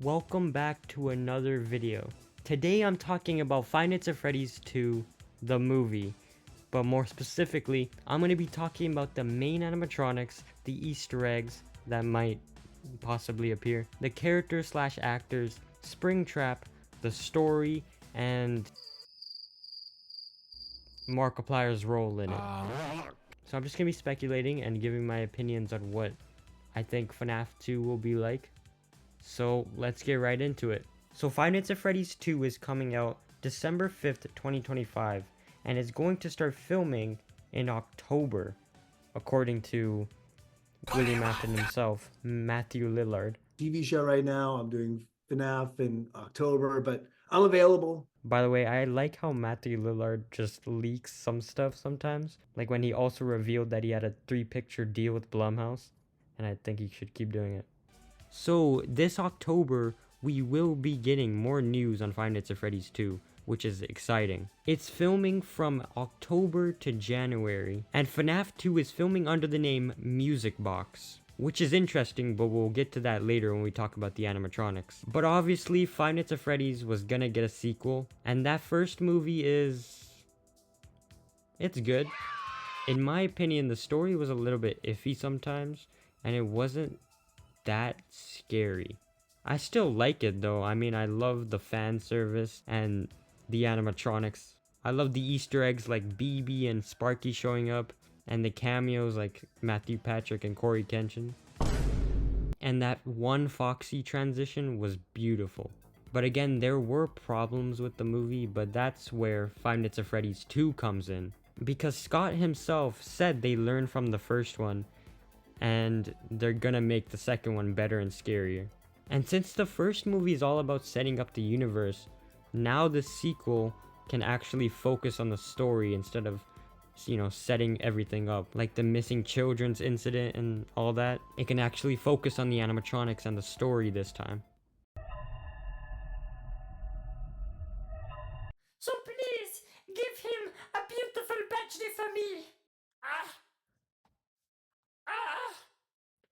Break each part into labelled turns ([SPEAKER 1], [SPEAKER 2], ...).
[SPEAKER 1] Welcome back to another video. Today I'm talking about Five Nights at Freddy's 2, the movie. But more specifically, I'm going to be talking about the main animatronics, the Easter eggs that might possibly appear, the characters slash actors, Springtrap, the story, and Markiplier's role in it. So I'm just going to be speculating and giving my opinions on what I think FNaF 2 will be like. So let's get right into it. So Five Nights at Freddy's 2 is coming out December 5th, 2025, and is going to start filming in October, according to William Afton himself, Matthew Lillard.
[SPEAKER 2] TV show right now. I'm doing FNaF in October, but I'm available.
[SPEAKER 1] By the way, I like how Matthew Lillard just leaks some stuff sometimes. Like when he also revealed that he had a 3-picture deal with Blumhouse, and I think he should keep doing it. So this October, we will be getting more news on Five Nights at Freddy's 2, which is exciting. It's filming from October to January, and FNaF 2 is filming under the name Music Box, which is interesting, but we'll get to that later when we talk about the animatronics. But obviously, Five Nights at Freddy's was gonna get a sequel, and that first movie it's good. In my opinion, the story was a little bit iffy sometimes, and it wasn't that scary. I still like it though. I mean, I love the fan service and the animatronics. I love the Easter eggs like BB and Sparky showing up, and the cameos like Matthew Patrick and Corey Kenshin. And that one Foxy transition was beautiful. But again, there were problems with the movie, but that's where Five Nights at Freddy's 2 comes in. Because Scott himself said they learned from the first one, and they're gonna make the second one better and scarier. And since the first movie is all about setting up the universe, now the sequel can actually focus on the story instead of, you know, setting everything up. Like the missing children's incident and all that. It can actually focus on the animatronics and the story this time.
[SPEAKER 3] So please, give him a beautiful birthday for me.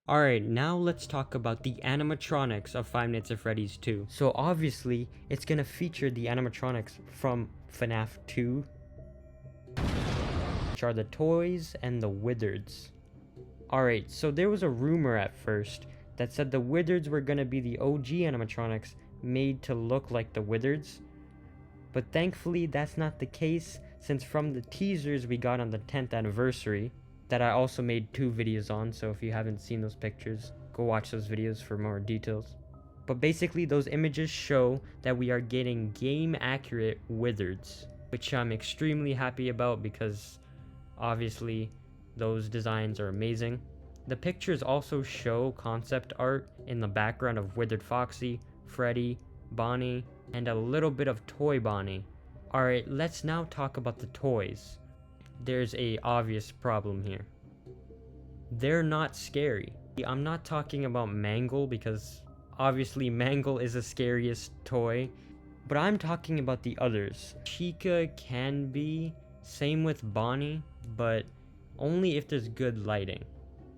[SPEAKER 1] Alright, now let's talk about the animatronics of Five Nights at Freddy's 2. So obviously, it's gonna feature the animatronics from FNaF 2, which are the toys and the wizards. Alright, so there was a rumor at first that said the wizards were gonna be the OG animatronics made to look like the wizards. But thankfully, that's not the case, since from the teasers we got on the 10th anniversary, that I also made 2 videos on, so if you haven't seen those pictures, go watch those videos for more details. But basically, those images show that we are getting game-accurate wizards, which I'm extremely happy about because obviously those designs are amazing. The pictures also show concept art in the background of Withered Foxy, Freddy, Bonnie, and a little bit of Toy Bonnie. Alright, let's now talk about the toys. There's a obvious problem here. They're not scary. I'm not talking about Mangle because obviously Mangle is the scariest toy, but I'm talking about the others. Chica can be, same with Bonnie, but only if there's good lighting.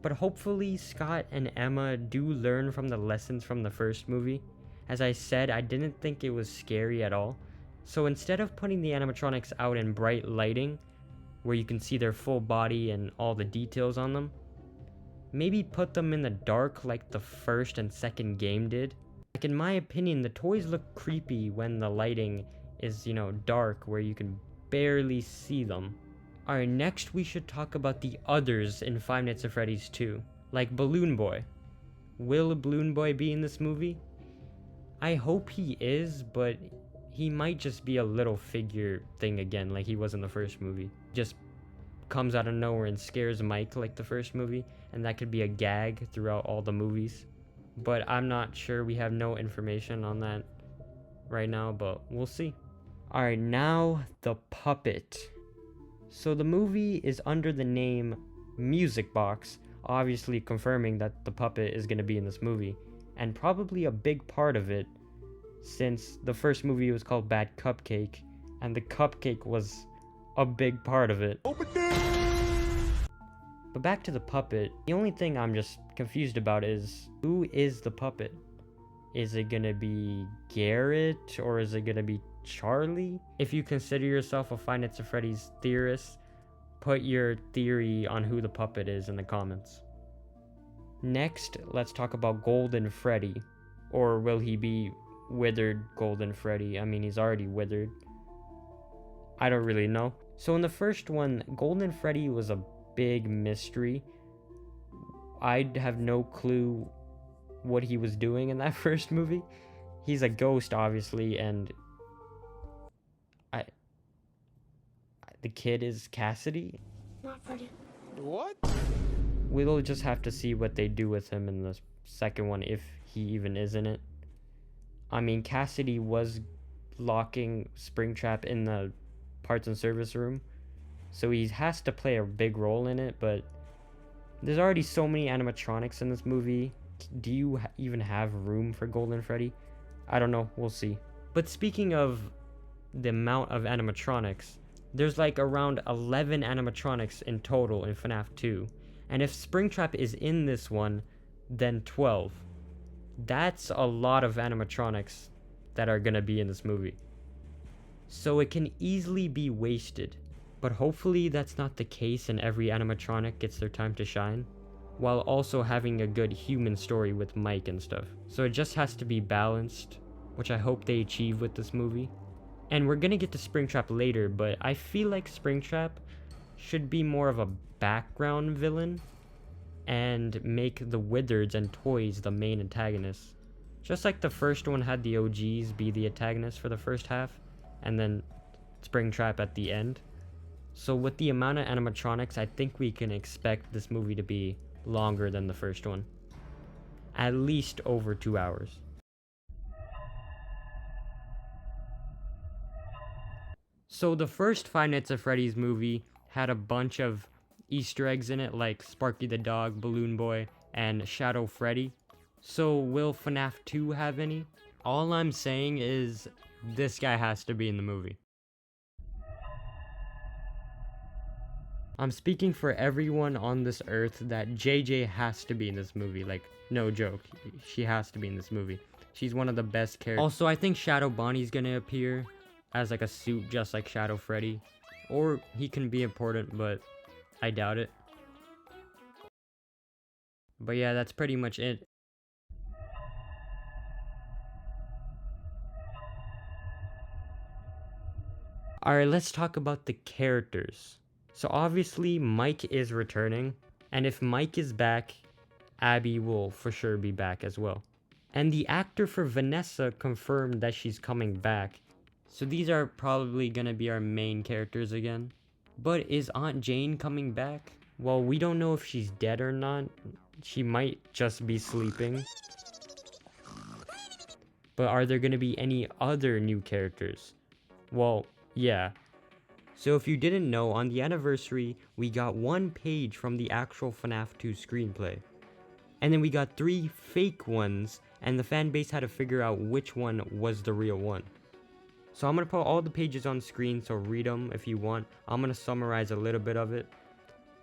[SPEAKER 1] But hopefully Scott and Emma do learn from the lessons from the first movie. As I said, I didn't think it was scary at all. So instead of putting the animatronics out in bright lighting, where you can see their full body and all the details on them, maybe put them in the dark like the first and second game did. Like in my opinion, the toys look creepy when the lighting is, you know, dark where you can barely see them. Alright, next we should talk about the others in Five Nights at Freddy's 2, like Balloon Boy. Will Balloon Boy be in this movie? I hope he is, but he might just be a little figure thing again, like he was in the first movie. Just comes out of nowhere and scares Mike like the first movie, and that could be a gag throughout all the movies. But I'm not sure, we have no information on that right now, but we'll see. Alright, now the puppet. So the movie is under the name Music Box, obviously confirming that the puppet is going to be in this movie, and probably a big part of it, since the first movie was called Bad Cupcake, and the cupcake was a big part of it. But back to the puppet, the only thing I'm just confused about is, who is the puppet? Is it gonna be Garrett or is it gonna be Charlie? If you consider yourself a Five Nights at Freddy's theorist, put your theory on who the puppet is in the comments. Next, let's talk about Golden Freddy. Or will he be withered Golden Freddy? I mean, he's already withered. I don't really know. So in the first one, Golden Freddy was a big mystery. I'd have no clue what he was doing in that first movie. He's a ghost, obviously, and the kid is Cassidy.
[SPEAKER 3] Not Freddy.
[SPEAKER 4] What?
[SPEAKER 1] We'll just have to see what they do with him in the second one, if he even is in it. I mean, Cassidy was locking Springtrap in the parts and service room, so he has to play a big role in it, but there's already so many animatronics in this movie. Do you even have room for Golden Freddy? I don't know, we'll see. But speaking of the amount of animatronics, there's like around 11 animatronics in total in FNaF 2. And if Springtrap is in this one, then 12. That's a lot of animatronics that are gonna be in this movie. So it can easily be wasted. But hopefully that's not the case and every animatronic gets their time to shine, while also having a good human story with Mike and stuff. So it just has to be balanced, which I hope they achieve with this movie. And we're gonna get to Springtrap later, but I feel like Springtrap should be more of a background villain and make the Wizards and Toys the main antagonists. Just like the first one had the OGs be the antagonists for the first half, and then Springtrap at the end. So with the amount of animatronics, I think we can expect this movie to be longer than the first one. At least over 2 hours. So the first Five Nights at Freddy's movie had a bunch of Easter eggs in it, like Sparky the Dog, Balloon Boy, and Shadow Freddy. So will FNaF 2 have any? All I'm saying is this guy has to be in the movie. I'm speaking for everyone on this earth that JJ has to be in this movie. Like, no joke. She has to be in this movie. She's one of the best characters. Also, I think Shadow Bonnie's gonna appear as like a suit just like Shadow Freddy. Or he can be important, but I doubt it. But yeah, that's pretty much it. Alright, let's talk about the characters. So obviously Mike is returning, and if Mike is back, Abby will for sure be back as well. And the actor for Vanessa confirmed that she's coming back. So these are probably gonna be our main characters again. But is Aunt Jane coming back? Well, we don't know if she's dead or not. She might just be sleeping. But are there gonna be any other new characters? Well, yeah. So if you didn't know, on the anniversary, we got one page from the actual FNaF 2 screenplay. And then we got 3 fake ones, and the fan base had to figure out which one was the real one. So I'm going to put all the pages on screen, so read them if you want. I'm going to summarize a little bit of it.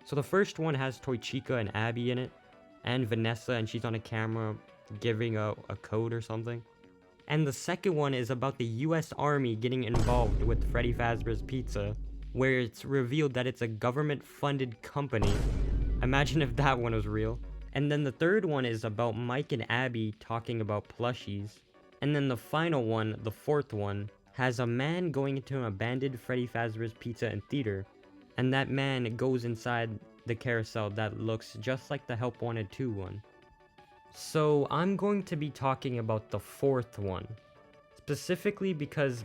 [SPEAKER 1] So the first one has Toy Chica and Abby in it, and Vanessa, and she's on a camera giving a code or something. And the second one is about the US Army getting involved with Freddy Fazbear's Pizza, where it's revealed that it's a government-funded company. Imagine if that one was real. And then the third one is about Mike and Abby talking about plushies. And then the final one, the fourth one, has a man going into an abandoned Freddy Fazbear's Pizza and Theater, and that man goes inside the carousel that looks just like the Help Wanted 2 one. So I'm going to be talking about the fourth one, specifically because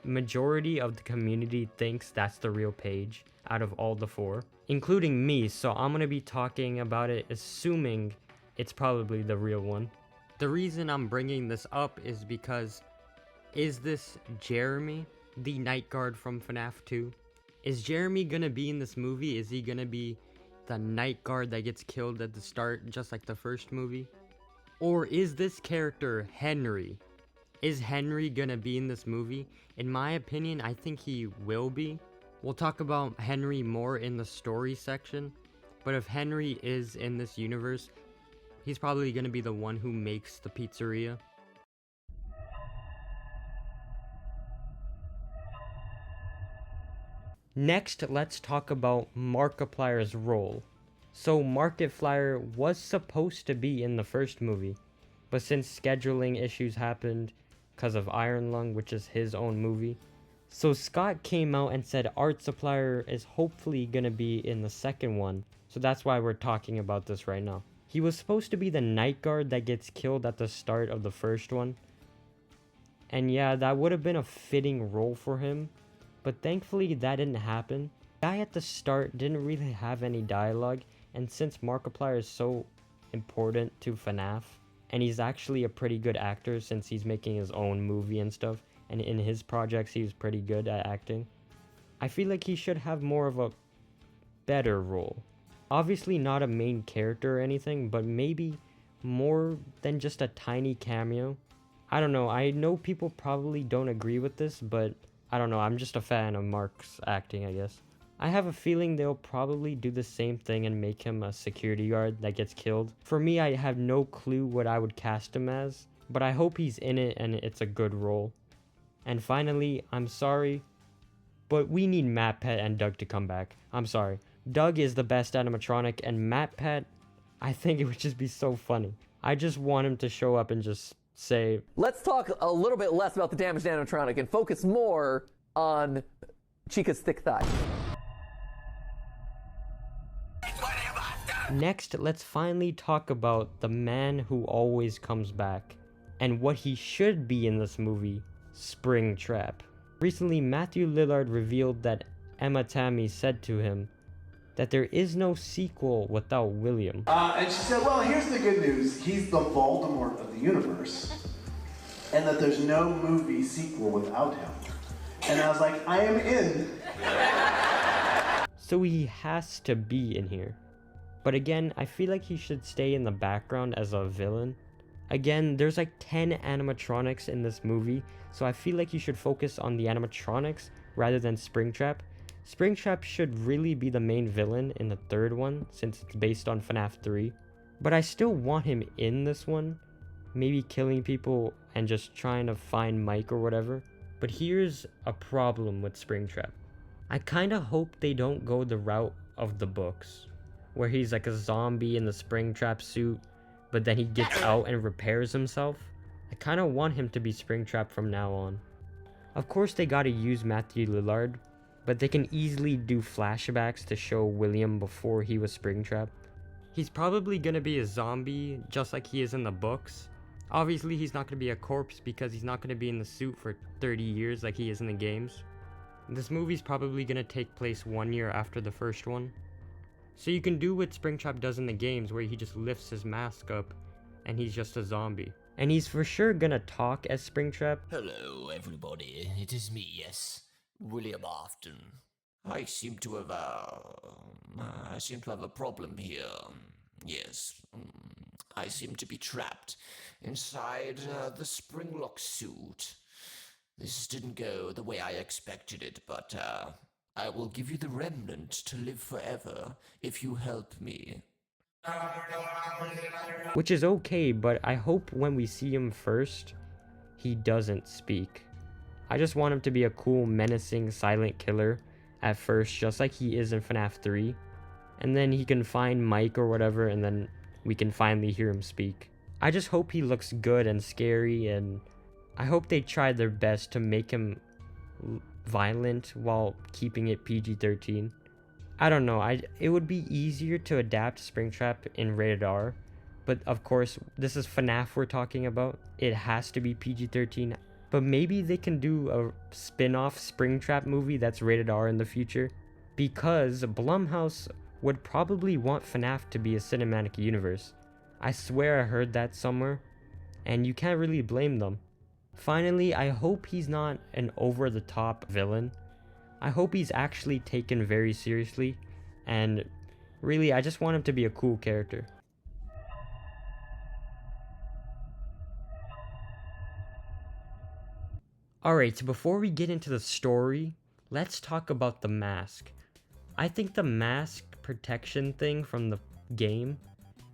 [SPEAKER 1] majority of the community thinks that's the real page out of all the 4, including me, so I'm going to be talking about it assuming it's probably the real one. The reason I'm bringing this up is because, is this Jeremy, the night guard from FNaF 2? Is Jeremy gonna be in this movie? Is he gonna be the night guard that gets killed at the start, just like the first movie? Or is this character Henry? Is Henry gonna be in this movie? In my opinion, I think he will be. We'll talk about Henry more in the story section, but if Henry is in this universe, he's probably gonna be the one who makes the pizzeria. Next, let's talk about Markiplier's role. So Markiplier was supposed to be in the first movie, but since scheduling issues happened because of Iron Lung, which is his own movie, so Scott came out and said Art Supplier is hopefully gonna be in the second one, so that's why we're talking about this right now. He was supposed to be the night guard that gets killed at the start of the first one, and yeah, that would have been a fitting role for him, but thankfully that didn't happen. The guy at the start didn't really have any dialogue, and since Markiplier is so important to FNaF, and he's actually a pretty good actor since he's making his own movie and stuff, and in his projects he was pretty good at acting, I feel like he should have more of a better role. Obviously not a main character or anything, but maybe more than just a tiny cameo. I don't know, I know people probably don't agree with this, but I don't know, I'm just a fan of Mark's acting, I guess. I have a feeling they'll probably do the same thing and make him a security guard that gets killed. For me, I have no clue what I would cast him as, but I hope he's in it and it's a good role. And finally, I'm sorry, but we need MatPat and Doug to come back. I'm sorry. Doug is the best animatronic, and MatPat, I think it would just be so funny. I just want him to show up and just say,
[SPEAKER 4] let's talk a little bit less about the damaged animatronic and focus more on Chica's thick thigh.
[SPEAKER 1] Next, let's finally talk about the man who always comes back, and what he should be in this movie, Springtrap. Recently, Matthew Lillard revealed that Emma Tammy said to him that there is no sequel without William.
[SPEAKER 5] And she said, well, here's the good news. He's the Voldemort of the universe. And that there's no movie sequel without him. And I was like, I am in.
[SPEAKER 1] So he has to be in here. But again, I feel like he should stay in the background as a villain. Again, there's like 10 animatronics in this movie, so I feel like you should focus on the animatronics rather than Springtrap. Springtrap should really be the main villain in the third one, since it's based on FNaF 3. But I still want him in this one, maybe killing people and just trying to find Mike or whatever. But here's a problem with Springtrap. I kinda hope they don't go the route of the books, where he's like a zombie in the Springtrap suit, but then he gets out and repairs himself. I kinda want him to be Springtrap from now on. Of course they gotta use Matthew Lillard, but they can easily do flashbacks to show William before he was Springtrap. He's probably gonna be a zombie, just like he is in the books. Obviously he's not gonna be a corpse because he's not gonna be in the suit for 30 years like he is in the games. This movie's probably gonna take place 1 year after the first one. So you can do what Springtrap does in the games, where he just lifts his mask up and he's just a zombie. And he's for sure gonna talk as Springtrap.
[SPEAKER 6] Hello, everybody. It is me, yes, William Afton. I seem to have a problem here. Yes, I seem to be trapped inside the Springlock suit. This didn't go the way I expected it, but I will give you the remnant to live forever if you help me.
[SPEAKER 1] Which is okay, but I hope when we see him first, he doesn't speak. I just want him to be a cool, menacing, silent killer at first, just like he is in FNaF 3. And then he can find Mike or whatever, and then we can finally hear him speak. I just hope he looks good and scary, and I hope they try their best to make him violent while keeping it PG-13. I don't know, it would be easier to adapt Springtrap in rated R, but of course, this is FNaF we're talking about. It has to be PG-13, but maybe they can do a spin-off Springtrap movie that's rated R in the future, because Blumhouse would probably want FNaF to be a cinematic universe. I swear I heard that somewhere, and you can't really blame them. Finally, I hope he's not an over-the-top villain. I hope he's actually taken very seriously, and really, I just want him to be a cool character. Alright, so before we get into the story, let's talk about the mask. I think the mask protection thing from the game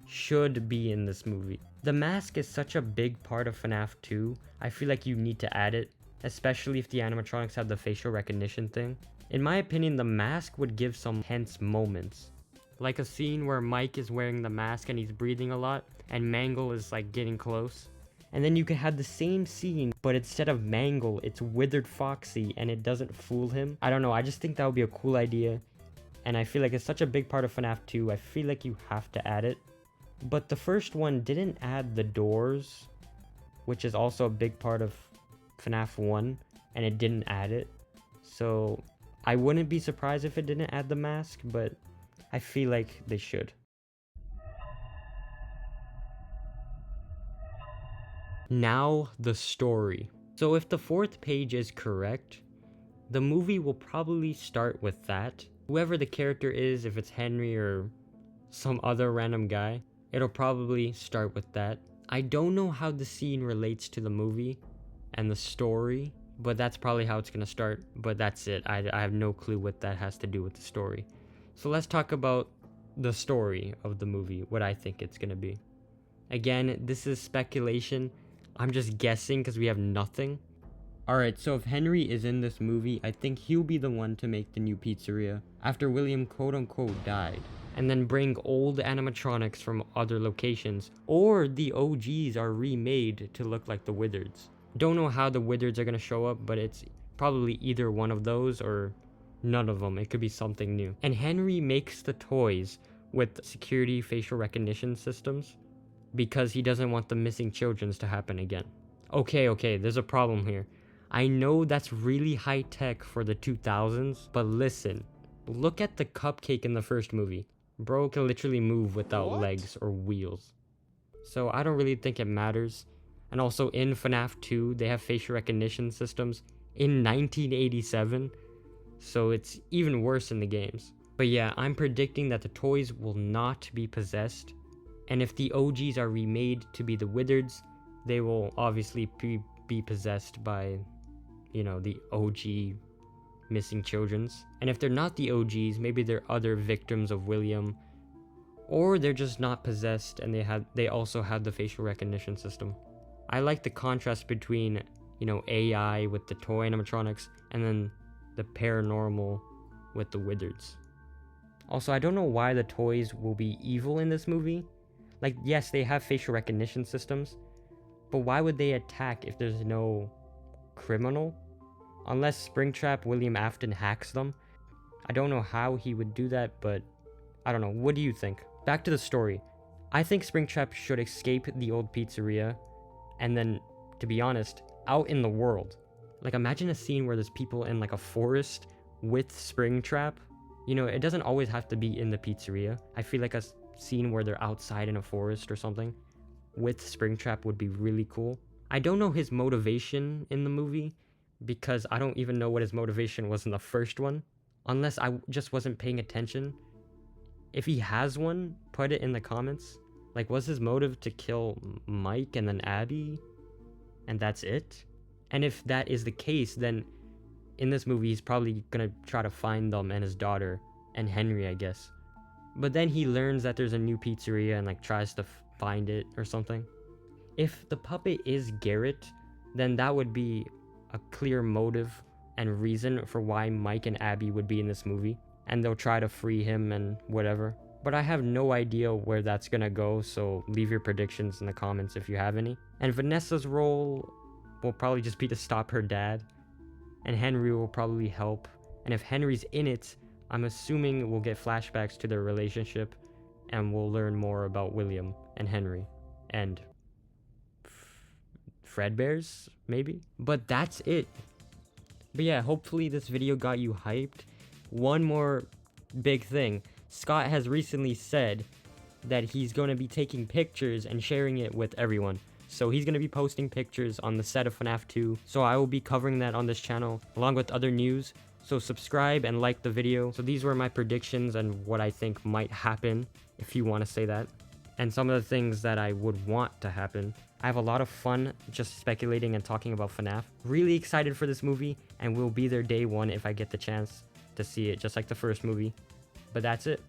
[SPEAKER 1] should be in this movie. The mask is such a big part of FNaF 2, I feel like you need to add it, especially if the animatronics have the facial recognition thing. In my opinion, the mask would give some tense moments. Like a scene where Mike is wearing the mask and he's breathing a lot, and Mangle is like getting close. And then you could have the same scene, but instead of Mangle, it's Withered Foxy, and it doesn't fool him. I don't know, I just think that would be a cool idea. And I feel like it's such a big part of FNAF 2, I feel like you have to add it. But the first one didn't add the doors, which is also a big part of FNAF 1, and it didn't add it. So I wouldn't be surprised if it didn't add the mask, but I feel like they should. Now the story. So if the 4th page is correct, the movie will probably start with that. Whoever the character is, if it's Henry or some other random guy, it'll probably start with that. I don't know how the scene relates to the movie and the story, but that's probably how it's gonna start. But that's it. I have no clue what that has to do with the story. So let's talk about the story of the movie, what I think it's gonna be. Again, this is speculation. I'm just guessing because we have nothing. Alright, so if Henry is in this movie, I think he'll be the one to make the new pizzeria after William quote-unquote died. And then bring old animatronics from other locations, or the OGs are remade to look like the Wizards. Don't know how the Wizards are going to show up, but it's probably either one of those or none of them. It could be something new. And Henry makes the toys with security facial recognition systems because he doesn't want the missing children's to happen again. Okay, there's a problem here. I know that's really high tech for the 2000s, but listen, look at the cupcake in the first movie. Bro can literally move without legs or wheels. So I don't really think it matters. And also in FNAF 2, they have facial recognition systems in 1987. So it's even worse in the games. But yeah, I'm predicting that the toys will not be possessed. And if the OGs are remade to be the Wizards, they will obviously be possessed by, you know, the OG missing children's. And if they're not the OGs, maybe they're other victims of William, or they're just not possessed and they also have the facial recognition system. I like the contrast between, you know, AI with the toy animatronics and then the paranormal with the Wizards. Also, I don't know why the toys will be evil in this movie. Like, yes, they have facial recognition systems, but why would they attack if there's no criminal? Unless Springtrap William Afton hacks them. I don't know how he would do that, but I don't know. What do you think? Back to the story. I think Springtrap should escape the old pizzeria and then, to be honest, out in the world. Like, imagine a scene where there's people in like a forest with Springtrap. You know, it doesn't always have to be in the pizzeria. I feel like a scene where they're outside in a forest or something with Springtrap would be really cool. I don't know his motivation in the movie, because I don't even know what his motivation was in the first one, unless I just wasn't paying attention. If he has one, put it in the comments. Like, was his motive to kill Mike and then Abby, and that's it? And if that is the case, then in this movie he's probably gonna try to find them and his daughter and Henry, I guess. But then he learns that there's a new pizzeria and like tries to find it or something. If the puppet is Garrett, then that would be a clear motive and reason for why Mike and Abby would be in this movie, and they'll try to free him and whatever. But I have no idea where that's gonna go, so leave your predictions in the comments if you have any. And Vanessa's role will probably just be to stop her dad, and Henry will probably help. And if Henry's in it, I'm assuming we'll get flashbacks to their relationship, and we'll learn more about William and Henry and Fredbear's, maybe? But that's it. But yeah, hopefully this video got you hyped. One more big thing. Scott has recently said that he's going to be taking pictures and sharing it with everyone. So he's going to be posting pictures on the set of FNAF 2. So I will be covering that on this channel, along with other news. So subscribe and like the video. So these were my predictions and what I think might happen, if you want to say that. And some of the things that I would want to happen. I have a lot of fun just speculating and talking about FNAF. Really excited for this movie, and we'll be there day one if I get the chance to see it, just like the first movie. But that's it.